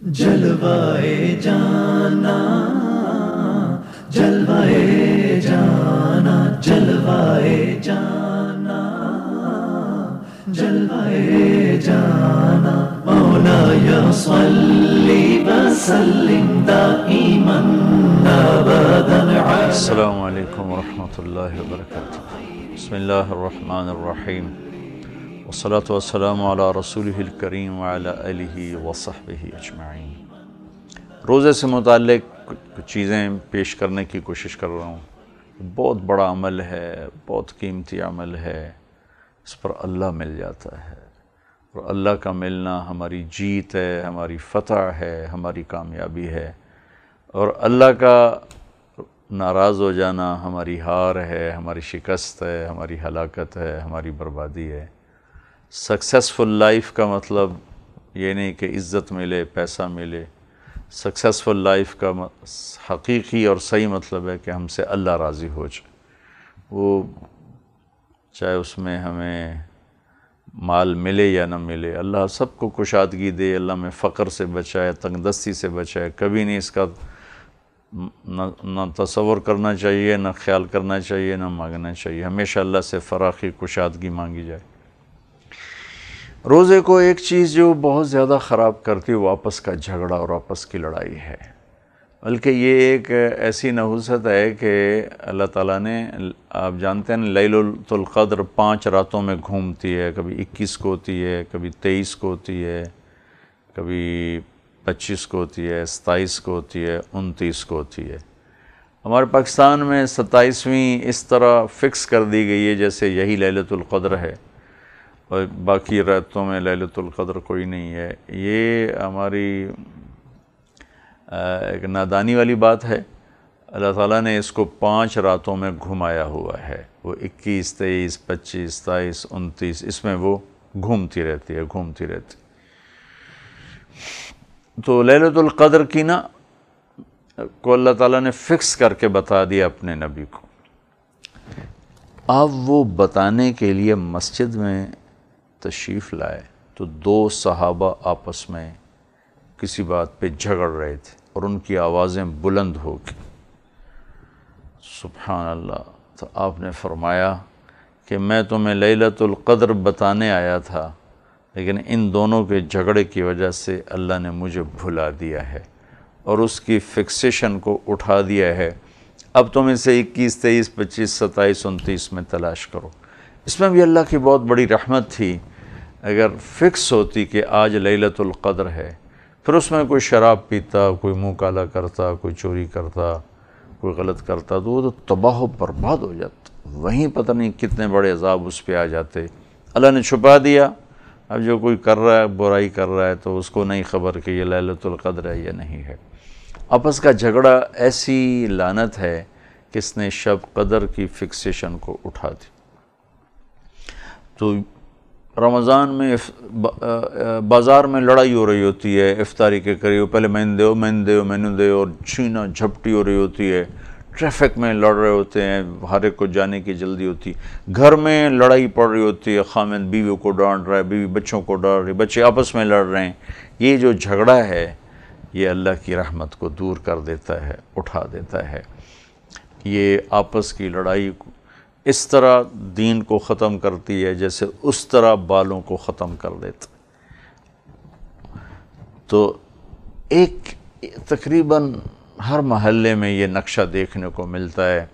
جلوائے جانا جلوائے جانا جلوائے جانا جلوائے جانا مولایا صلی وسلم دائما ابدا. السلام علیکم ورحمۃ اللہ وبرکاتہ. بسم اللہ الرحمن الرحیم والصلاة والسلام علی رسولہ الکریم وعلی آلہ وصحبہ اجمعین. روزے سے متعلق کچھ چیزیں پیش کرنے کی کوشش کر رہا ہوں. بہت بڑا عمل ہے، بہت قیمتی عمل ہے. اس پر اللہ مل جاتا ہے، اور اللہ کا ملنا ہماری جیت ہے، ہماری فتح ہے، ہماری کامیابی ہے. اور اللہ کا ناراض ہو جانا ہماری ہار ہے، ہماری شکست ہے، ہماری ہلاکت ہے، ہماری بربادی ہے. سکسیسفل لائف کا مطلب یہ نہیں کہ عزت ملے، پیسہ ملے. سکسیسفل لائف کا حقیقی اور صحیح مطلب ہے کہ ہم سے اللہ راضی ہو جائے. وہ چاہے اس میں ہمیں مال ملے یا نہ ملے، اللہ سب کو کشادگی دے، اللہ میں فقر سے بچائے، تنگ دستی سے بچائے. کبھی نہیں اس کا نہ تصور کرنا چاہیے، نہ خیال کرنا چاہیے، نہ مانگنا چاہیے. ہمیشہ اللہ سے فراخی کشادگی مانگی جائے. روزے کو ایک چیز جو بہت زیادہ خراب کرتی ہے وہ آپس کا جھگڑا اور آپس کی لڑائی ہے. بلکہ یہ ایک ایسی نحوست ہے کہ اللہ تعالیٰ نے، آپ جانتے ہیں لیلۃ القدر 5 راتوں میں گھومتی ہے. کبھی 21 کو ہوتی ہے، کبھی 23 کو ہوتی ہے، کبھی 25 کو ہوتی ہے، 27 کو ہوتی ہے، 29 کو ہوتی ہے. ہمارے پاکستان میں 27ویں اس طرح فکس کر دی گئی ہے جیسے یہی لیلۃ القدر ہے، اور باقی راتوں میں لیلۃ القدر کوئی نہیں ہے. یہ ہماری ایک نادانی والی بات ہے. اللہ تعالیٰ نے اس کو 5 راتوں میں گھمایا ہوا ہے. وہ 21، 23، 25، 27، 29 اس میں وہ گھومتی رہتی ہے. تو لیلۃ القدر کی کو اللہ تعالیٰ نے فکس کر کے بتا دیا اپنے نبی کو. اب وہ بتانے کے لیے مسجد میں تشریف لائے تو 2 صحابہ آپس میں کسی بات پہ جھگڑ رہے تھے، اور ان کی آوازیں بلند ہو گئی. سبحان اللہ. تو آپ نے فرمایا کہ میں تمہیں لیلۃ القدر بتانے آیا تھا، لیکن ان دونوں کے جھگڑے کی وجہ سے اللہ نے مجھے بھلا دیا ہے اور اس کی فکسیشن کو اٹھا دیا ہے. اب تم اسے 21، 23، 25، 27، 29 میں تلاش کرو. اس میں بھی اللہ کی بہت بڑی رحمت تھی. اگر فکس ہوتی کہ آج لیلۃ القدر ہے، پھر اس میں کوئی شراب پیتا، کوئی منہ کالا کرتا، کوئی چوری کرتا، کوئی غلط کرتا، تو وہ تو تباہ و برباد ہو جاتا. وہیں پتہ نہیں کتنے بڑے عذاب اس پہ آ جاتے. اللہ نے چھپا دیا. اب جو کوئی کر رہا ہے، برائی کر رہا ہے، تو اس کو نہیں خبر کہ یہ لیلۃ القدر ہے یا نہیں ہے. آپس کا جھگڑا ایسی لعنت ہے کہ اس نے شب قدر کی فکسیشن کو اٹھا دی. تو رمضان میں بازار میں لڑائی ہو رہی ہوتی ہے افطاری کے قریب. پہلے میں نے دے اور چھینا جھپٹی ہو رہی ہوتی ہے. ٹریفک میں لڑ رہے ہوتے ہیں، ہر ایک کو جانے کی جلدی ہوتی. گھر میں لڑائی پڑ رہی ہوتی ہے، خامند بیوی کو ڈانٹ رہا ہے، بیوی بچوں کو ڈانٹ رہی ہے، بچے آپس میں لڑ رہے ہیں. یہ جو جھگڑا ہے یہ اللہ کی رحمت کو دور کر دیتا ہے، اٹھا دیتا ہے. یہ آپس کی لڑائی اس طرح دین کو ختم کرتی ہے جیسے اس طرح بالوں کو ختم کر دیتا. تو ایک تقریباً ہر محلے میں یہ نقشہ دیکھنے کو ملتا ہے،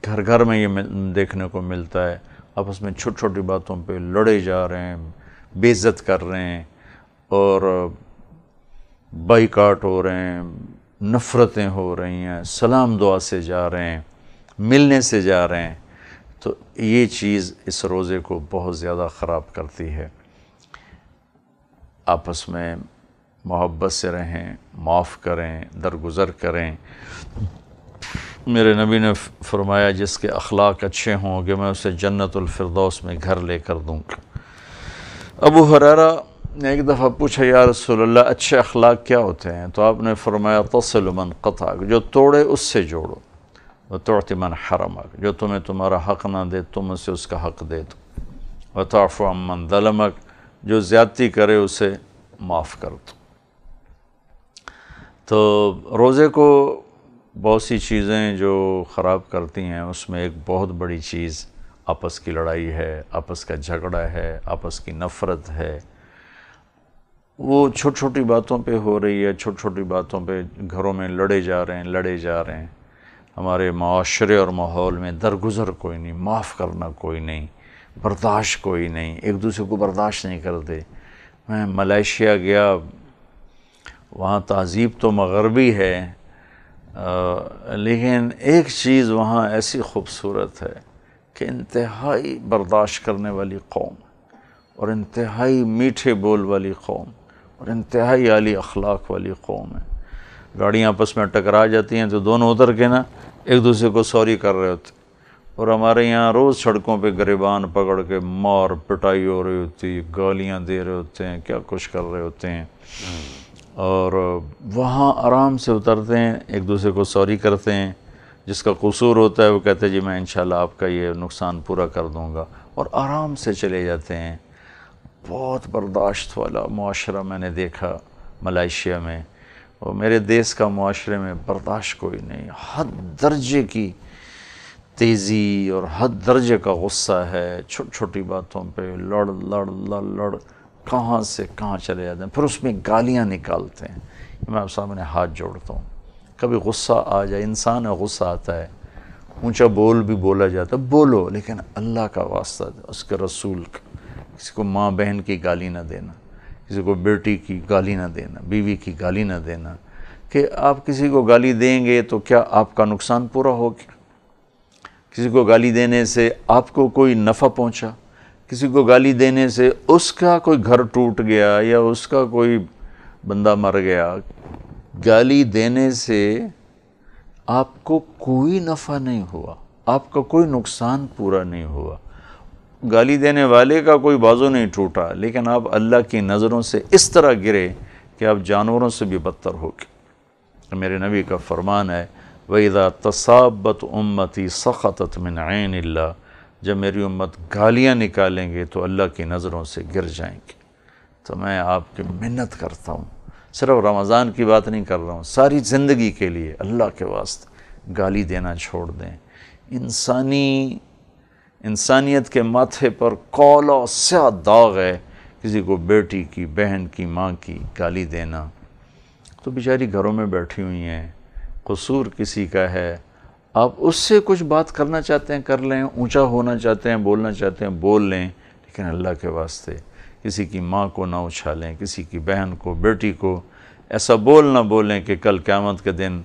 گھر گھر میں یہ دیکھنے کو ملتا ہے. آپس میں چھوٹی چھوٹی باتوں پہ لڑے جا رہے ہیں، بے عزت کر رہے ہیں، اور بائیکاٹ ہو رہے ہیں، نفرتیں ہو رہی ہیں، سلام دعا سے جا رہے ہیں، ملنے سے جا رہے ہیں. تو یہ چیز اس روزے کو بہت زیادہ خراب کرتی ہے. آپس میں محبت سے رہیں، معاف کریں، درگزر کریں. میرے نبی نے فرمایا جس کے اخلاق اچھے ہوں گے میں اسے جنت الفردوس میں گھر لے کر دوں گا. ابو ہریرہ نے ایک دفعہ پوچھا یا رسول اللہ اچھے اخلاق کیا ہوتے ہیں؟ تو آپ نے فرمایا تصل من قطعک، جو توڑے اس سے جوڑو، وتعطی من حرمک، جو تمہیں تمہارا حق نہ دے تم اسے اس کا حق دے دو، وتعفو عن من ظلمک، جو زیادتی کرے اسے معاف کر دو. تو روزے کو بہت سی چیزیں جو خراب کرتی ہیں، اس میں ایک بہت بڑی چیز آپس کی لڑائی ہے، آپس کا جھگڑا ہے، آپس کی نفرت ہے۔ وہ چھوٹی چھوٹی باتوں پہ ہو رہی ہے، چھوٹی چھوٹی باتوں پہ گھروں میں لڑے جا رہے ہیں۔ ہمارے معاشرے اور ماحول میں درگزر کوئی نہیں، معاف کرنا کوئی نہیں، برداشت کوئی نہیں، ایک دوسرے کو برداشت نہیں کرتے۔ میں ملائیشیا گیا، وہاں تہذیب تو مغربی ہے، لیکن ایک چیز وہاں ایسی خوبصورت ہے کہ انتہائی برداشت کرنے والی قوم، اور انتہائی میٹھے بول والی قوم، اور انتہائی اعلی اخلاق والی قوم ہے۔ گاڑیاں آپس میں ٹکرا جاتی ہیں تو دونوں اتر کے نا ایک دوسرے کو سوری کر رہے ہوتے، اور ہمارے یہاں روز سڑکوں پہ گریبان پکڑ کے مار پٹائی ہو رہی ہوتی، گالیاں دے رہے ہوتے ہیں، کیا کچھ کر رہے ہوتے ہیں۔ اور وہاں آرام سے اترتے ہیں، ایک دوسرے کو سوری کرتے ہیں، جس کا قصور ہوتا ہے وہ کہتے ہیں جی میں انشاءاللہ آپ کا یہ نقصان پورا کر دوں گا، اور آرام سے چلے جاتے ہیں۔ بہت برداشت والا معاشرہ میں نے دیکھا ملائیشیا میں، اور میرے دیس کا معاشرے میں برداشت کوئی نہیں، حد درجے کی تیزی اور حد درجے کا غصہ ہے، چھوٹی چھوٹی باتوں پہ لڑ کہاں سے کہاں چلے جاتے ہیں، پھر اس میں گالیاں نکالتے ہیں۔ میں آپ سامنے ہاتھ جوڑتا ہوں، کبھی غصہ آ جائے، انسان ہے، غصہ آتا ہے، اونچا بول بھی بولا جاتا ہے، بولو، لیکن اللہ کا واسطہ اس کے رسول کا، کسی کو ماں بہن کی گالی نہ دینا، کسی کو بیٹی کی گالی نہ دینا، بیوی کی گالی نہ دینا، کہ آپ کسی کو گالی دیں گے تو کیا آپ کا نقصان پورا ہو گیا؟ کسی کو گالی دینے سے آپ کو کوئی نفع پہنچا؟ کسی کو گالی دینے سے اس کا کوئی گھر ٹوٹ گیا یا اس کا کوئی بندہ مر گیا؟ گالی دینے سے آپ کو کوئی نفع نہیں ہوا، آپ کا کوئی نقصان پورا نہیں ہوا، گالی دینے والے کا کوئی بازو نہیں ٹوٹا، لیکن آپ اللہ کی نظروں سے اس طرح گرے کہ آپ جانوروں سے بھی بدتر ہو گئے۔ میرے نبی کا فرمان ہے وَإِذَا تَصَابَتْ أُمَّتِي سَخَطَتْ مِنْ عَيْنِ اللَّهِ، جب میری امت گالیاں نکالیں گے تو اللہ کی نظروں سے گر جائیں گے۔ تو میں آپ کی منت کرتا ہوں، صرف رمضان کی بات نہیں کر رہا ہوں، ساری زندگی کے لیے اللہ کے واسطے گالی دینا چھوڑ دیں۔ انسانیت کے ماتھے پر کالا سیاہ داغ ہے کسی کو بیٹی کی، بہن کی، ماں کی گالی دینا۔ تو بیچاری گھروں میں بیٹھی ہوئی ہیں، قصور کسی کا ہے، آپ اس سے کچھ بات کرنا چاہتے ہیں کر لیں، اونچا ہونا چاہتے ہیں بولنا چاہتے ہیں بول لیں، لیکن اللہ کے واسطے کسی کی ماں کو نہ اچھالیں، کسی کی بہن کو، بیٹی کو ایسا بول نہ بولیں کہ کل قیامت کے دن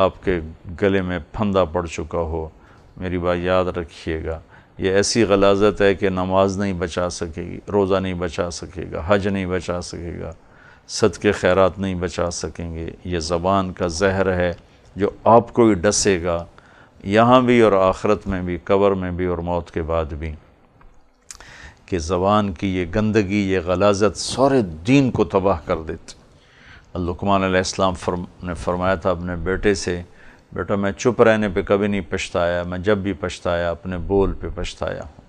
آپ کے گلے میں پھندا پڑ چکا ہو۔ میری بات یاد رکھیے گا، یہ ایسی غلاظت ہے کہ نماز نہیں بچا سکے گی، روزہ نہیں بچا سکے گا، حج نہیں بچا سکے گا، صدقے خیرات نہیں بچا سکیں گے۔ یہ زبان کا زہر ہے جو آپ کو ہی ڈسے گا، یہاں بھی اور آخرت میں بھی، قبر میں بھی اور موت کے بعد بھی، کہ زبان کی یہ گندگی، یہ غلاظت سارے دین کو تباہ کر دیتی۔ لقمان علیہ السلام نے فرمایا تھا اپنے بیٹے سے، بیٹا میں چپ رہنے پہ کبھی نہیں پچھتایا، میں جب بھی پچھتایا اپنے بول پہ پچھتایا ہوں۔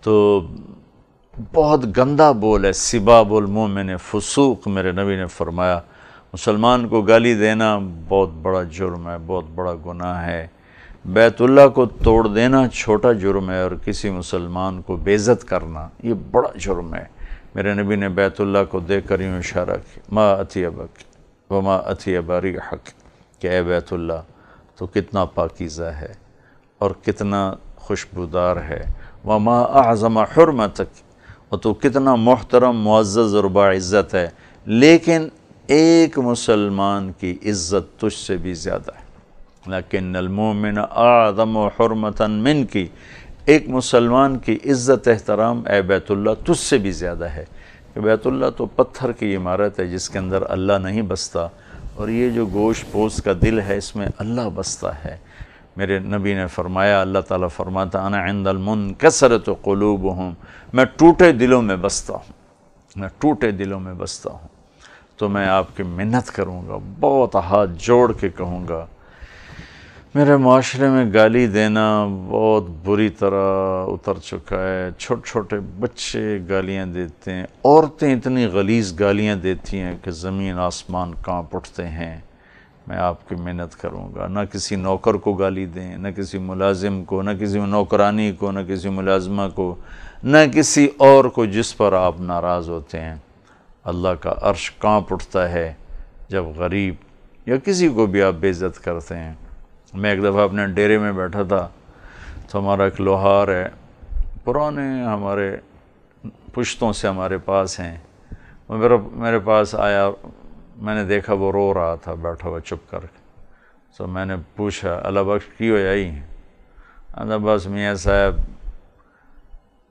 تو بہت گندا بول ہے، سباب المؤمن فسوق، میرے نبی نے فرمایا مسلمان کو گالی دینا بہت بڑا جرم ہے، بہت بڑا گناہ ہے۔ بیت اللہ کو توڑ دینا چھوٹا جرم ہے، اور کسی مسلمان کو بے عزت کرنا یہ بڑا جرم ہے۔ میرے نبی نے بیت اللہ کو دیکھ کر یوں اشارہ کیا، ما اطیبک وما اطیب ریحک، کہ اے بیت اللہ تو کتنا پاکیزہ ہے اور کتنا خوشبودار ہے، وما اعظم حرمتک، اور تو کتنا محترم، معزز اور باعزت ہے، لیکن ایک مسلمان کی عزت تجھ سے بھی زیادہ ہے۔ لیکن المومن اعظم حرمتا منک، ایک مسلمان کی عزت احترام اے بیت اللہ تجھ سے بھی زیادہ ہے۔ کہ بیت اللہ تو پتھر کی عمارت ہے جس کے اندر اللہ نہیں بستا، اور یہ جو گوشت پوست کا دل ہے اس میں اللہ بستا ہے۔ میرے نبی نے فرمایا، اللہ تعالیٰ فرماتا انا عند المنکسرۃ قلوبہم، میں ٹوٹے دلوں میں بستا ہوں، میں ٹوٹے دلوں میں بستا ہوں۔ تو میں آپ کی منت کروں گا، بہت ہاتھ جوڑ کے کہوں گا، میرے معاشرے میں گالی دینا بہت بری طرح اتر چکا ہے۔ چھوٹے چھوٹے بچے گالیاں دیتے ہیں، عورتیں اتنی غلیظ گالیاں دیتی ہیں کہ زمین آسمان کانپ اٹھتے ہیں۔ میں آپ کی محنت کروں گا۔ نہ کسی نوکر کو گالی دیں، نہ کسی ملازم کو، نہ کسی نوکرانی کو، نہ کسی ملازمہ کو، نہ کسی اور کو جس پر آپ ناراض ہوتے ہیں۔ اللہ کا عرش کانپ اٹھتا ہے جب غریب یا کسی کو بھی آپ بے عزت کرتے ہیں۔ میں ایک دفعہ اپنے ڈیرے میں بیٹھا تھا تو ہمارا ایک لوہار ہے، پرانے ہمارے پشتوں سے ہمارے پاس ہیں، وہ میرے پاس آیا، میں نے دیکھا وہ رو رہا تھا بیٹھا ہوا چپ کر کے، تو میں نے پوچھا اللہ بخش کی ہو جائی ہیں؟ بس میاں صاحب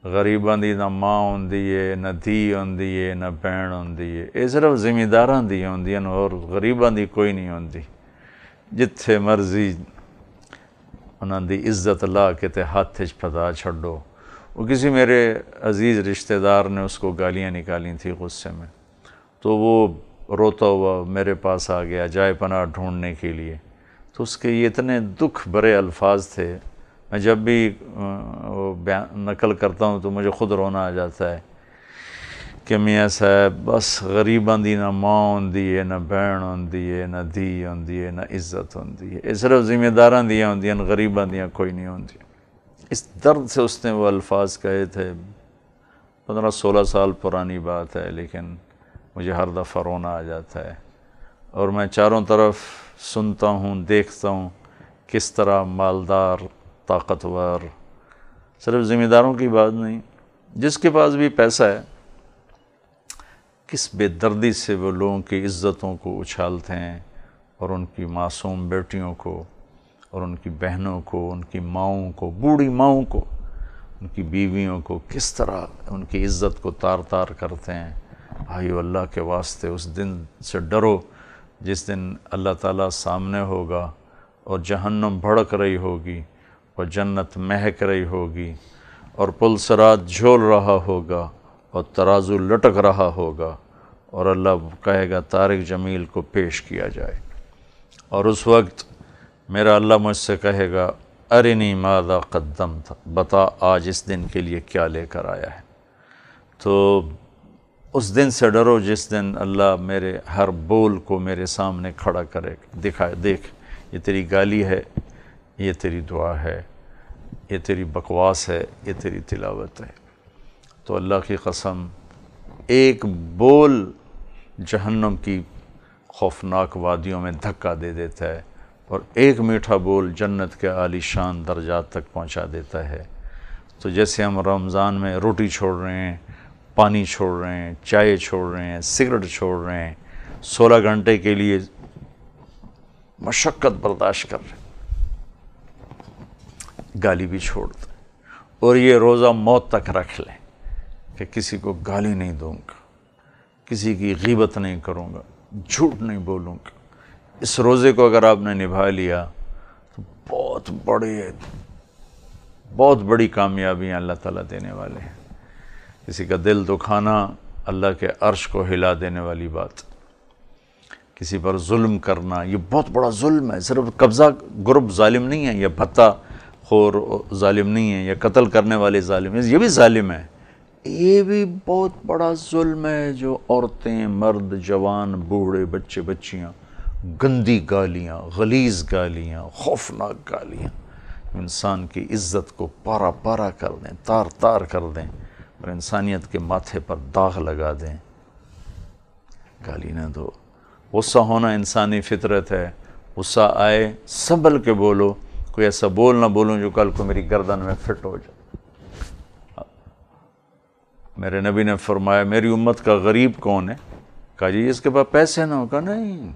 غریباں دی نہ ماں ہوندی ہے، نہ دھی ہوندی ہے، نہ بہن ہوندی ہے، یہ صرف ذمہ داراں دی ہوندی ہیں اور غریباں دی کوئی نہیں ہوندی۔ جتھے مرضی انہاں دی عزت لا کے تے ہاتھ وچ پھدا چھڈو۔ وہ کسی میرے عزیز رشتہ دار نے اس کو گالیاں نکالی تھی غصے میں، تو وہ روتا ہوا میرے پاس آ گیا جائے پناہ ڈھونڈنے کے لیے۔ تو اس کے یہ اتنے دکھ بھرے الفاظ تھے، میں جب بھی نقل کرتا ہوں تو مجھے خود رونا آ جاتا ہے کہ میاں صاحب بس غریباں دی نہ ماں ہوندی ہے، نہ بہن ہوندی ہے، نہ دھی ہوندی ہے، نہ عزت ہوندی ہے، یہ صرف ذمہ داراں دیاں ہوندی ہیں، غریباں دیاں کوئی نہیں ہوندی۔ اس درد سے اس نے وہ الفاظ کہے تھے، 15-16 سال پرانی بات ہے، لیکن مجھے ہر دفعہ رونا آ جاتا ہے۔ اور میں چاروں طرف سنتا ہوں، دیکھتا ہوں کس طرح مالدار، طاقتور، صرف ذمہ داروں کی بات نہیں، جس کے پاس بھی پیسہ ہے، کس بے دردی سے وہ لوگوں کی عزتوں کو اچھالتے ہیں، اور ان کی معصوم بیٹیوں کو، اور ان کی بہنوں کو، ان کی ماؤں کو، بوڑھی ماؤں کو، ان کی بیویوں کو، کس طرح ان کی عزت کو تار تار کرتے ہیں۔ بھائیو اللہ کے واسطے اس دن سے ڈرو جس دن اللہ تعالیٰ سامنے ہوگا اور جہنم بھڑک رہی ہوگی اور جنت مہک رہی ہوگی اور پل صراط جھول رہا ہوگا اور ترازو لٹک رہا ہوگا، اور اللہ کہے گا طارق جمیل کو پیش کیا جائے، اور اس وقت میرا اللہ مجھ سے کہے گا ارنی ماذا قدمت، بتا آج اس دن کے لیے کیا لے کر آیا ہے۔ تو اس دن سے ڈرو جس دن اللہ میرے ہر بول کو میرے سامنے کھڑا کرے، دکھائے دیکھ یہ تیری گالی ہے، یہ تیری دعا ہے، یہ تیری بکواس ہے، یہ تیری تلاوت ہے۔ تو اللہ کی قسم ایک بول جہنم کی خوفناک وادیوں میں دھکا دے دیتا ہے، اور ایک میٹھا بول جنت کے عالی شان درجات تک پہنچا دیتا ہے۔ تو جیسے ہم رمضان میں روٹی چھوڑ رہے ہیں، پانی چھوڑ رہے ہیں، چائے چھوڑ رہے ہیں، سگریٹ چھوڑ رہے ہیں، 16 گھنٹے کے لیے مشقت برداشت کر رہے ہیں، گالی بھی چھوڑ دیں، اور یہ روزہ موت تک رکھ لیں کہ کسی کو گالی نہیں دوں گا، کسی کی غیبت نہیں کروں گا، جھوٹ نہیں بولوں گا۔ اس روزے کو اگر آپ نے نبھا لیا تو بہت بڑی کامیابیاں اللہ تعالیٰ دینے والے ہیں۔ کسی کا دل دکھانا اللہ کے عرش کو ہلا دینے والی بات، کسی پر ظلم کرنا یہ بہت بڑا ظلم ہے۔ صرف قبضہ گروپ ظالم نہیں ہے، یا بھتہ خور ظالم نہیں ہے، یا قتل کرنے والے ظالم ہیں، یہ بھی ظالم ہے، یہ بھی بہت بڑا ظلم ہے۔ جو عورتیں، مرد، جوان، بوڑھے، بچے، بچیاں گندی گالیاں، غلیظ گالیاں، خوفناک گالیاں انسان کی عزت کو پارا پارا کر دیں، تار تار کر دیں، اور انسانیت کے ماتھے پر داغ لگا دیں۔ گالی نہ دو۔ غصہ ہونا انسانی فطرت ہے، غصہ آئے سنبھل کے بولو، کوئی ایسا بول نہ بولوں جو کل کو میری گردن میں فٹ ہو جائے۔ میرے نبی نے فرمایا میری امت کا غریب کون ہے؟ کہا جی اس کے پاس پیسے نہ ہو؟ کہا نہیں،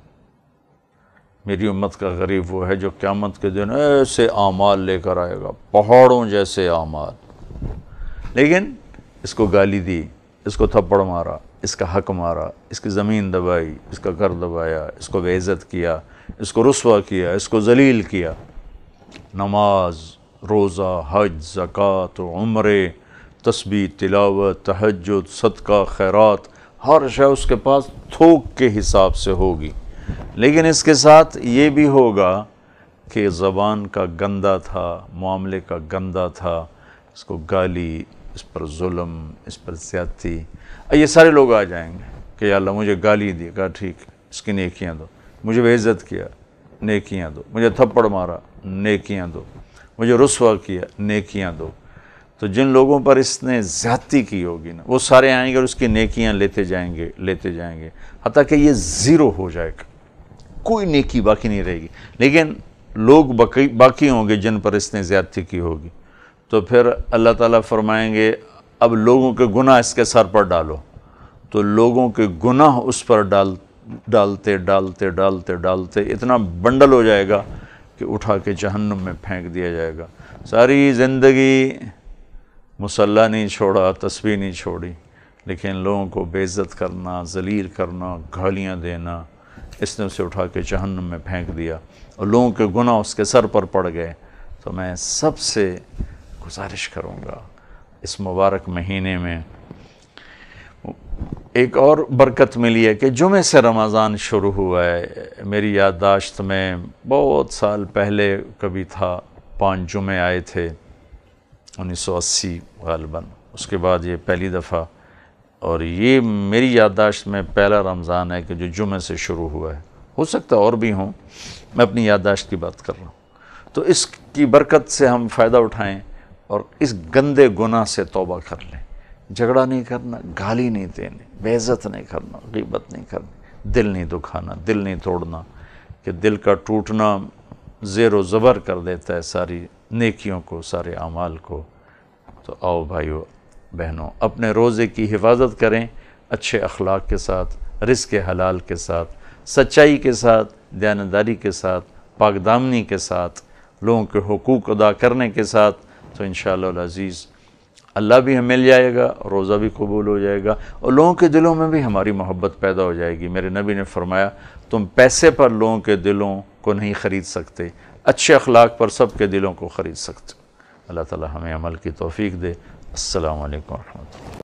میری امت کا غریب وہ ہے جو قیامت کے دن ایسے اعمال لے کر آئے گا، پہاڑوں جیسے اعمال، لیکن اس کو گالی دی، اس کو تھپڑ مارا، اس کا حق مارا، اس کی زمین دبائی، اس کا گھر دبایا، اس کو بے عزت کیا، اس کو رسوا کیا، اس کو ذلیل کیا۔ نماز، روزہ، حج، زکوٰۃ، عمرے، تسبیح، تلاوت، تہجد، صدقہ، خیرات، ہر شے اس کے پاس تھوک کے حساب سے ہوگی، لیکن اس کے ساتھ یہ بھی ہوگا کہ زبان کا گندا تھا، معاملے کا گندا تھا، اس کو گالی، اس پر ظلم، اس پر زیادتی۔ یہ سارے لوگ آ جائیں گے کہ یا اللہ مجھے گالی دی، کہا ٹھیک ہے اس کی نیکیاں دو، مجھے بے عزت کیا، نیکیاں دو، مجھے تھپڑ مارا، نیکیاں دو، مجھے رسوا کیا، نیکیاں دو۔ تو جن لوگوں پر اس نے زیادتی کی ہوگی نا، وہ سارے آئیں گے اور اس کی نیکیاں لیتے جائیں گے حتیٰ کہ یہ زیرو ہو جائے گا، کوئی نیکی باقی نہیں رہے گی۔ لیکن لوگ باقی ہوں گے جن پر اس نے زیادتی کی ہوگی، تو پھر اللہ تعالیٰ فرمائیں گے اب لوگوں کے گناہ اس کے سر پر ڈالو، تو لوگوں کے گناہ اس پر ڈالتے اتنا بنڈل ہو جائے گا کہ اٹھا کے جہنم میں پھینک دیا جائے گا۔ ساری زندگی مصلی نہیں چھوڑا، تسبیح نہیں چھوڑی، لیکن لوگوں کو بے عزت کرنا، ذلیل کرنا، گالیاں دینا، اس نے اسے اٹھا کے جہنم میں پھینک دیا اور لوگوں کے گناہ اس کے سر پر پڑ گئے۔ تو میں سب سے گزارش کروں گا اس مبارک مہینے میں ایک اور برکت ملی ہے کہ جمعے سے رمضان شروع ہوا ہے۔ میری یادداشت میں بہت سال پہلے کبھی تھا، 5 جمعے آئے تھے 1980 غالباً، اس کے بعد یہ پہلی دفعہ، اور یہ میری یادداشت میں پہلا رمضان ہے کہ جو جمعے سے شروع ہوا ہے۔ ہو سکتا ہے اور بھی ہوں، میں اپنی یادداشت کی بات کر رہا ہوں۔ تو اس کی برکت سے ہم فائدہ اٹھائیں اور اس گندے گناہ سے توبہ کر لیں۔ جھگڑا نہیں کرنا، گالی نہیں دینی، بے عزت نہیں کرنا، غیبت نہیں کرنی، دل نہیں دکھانا، دل نہیں توڑنا، کہ دل کا ٹوٹنا زیر و زبر کر دیتا ہے ساری نیکیوں کو، سارے اعمال کو۔ تو آؤ بھائیو بہنوں، اپنے روزے کی حفاظت کریں، اچھے اخلاق کے ساتھ، رزق حلال کے ساتھ، سچائی کے ساتھ، دیانتداری کے ساتھ، پاک دامنی کے ساتھ، لوگوں کے حقوق ادا کرنے کے ساتھ، تو انشاءاللہ العزیز اللہ بھی ہمیں مل جائے گا، روزہ بھی قبول ہو جائے گا، اور لوگوں کے دلوں میں بھی ہماری محبت پیدا ہو جائے گی۔ میرے نبی نے فرمایا تم پیسے پر لوگوں کے دلوں کو نہیں خرید سکتے، اچھے اخلاق پر سب کے دلوں کو خرید سکتے۔ اللہ تعالی ہمیں عمل کی توفیق دے۔ السلام علیکم ورحمۃ اللہ۔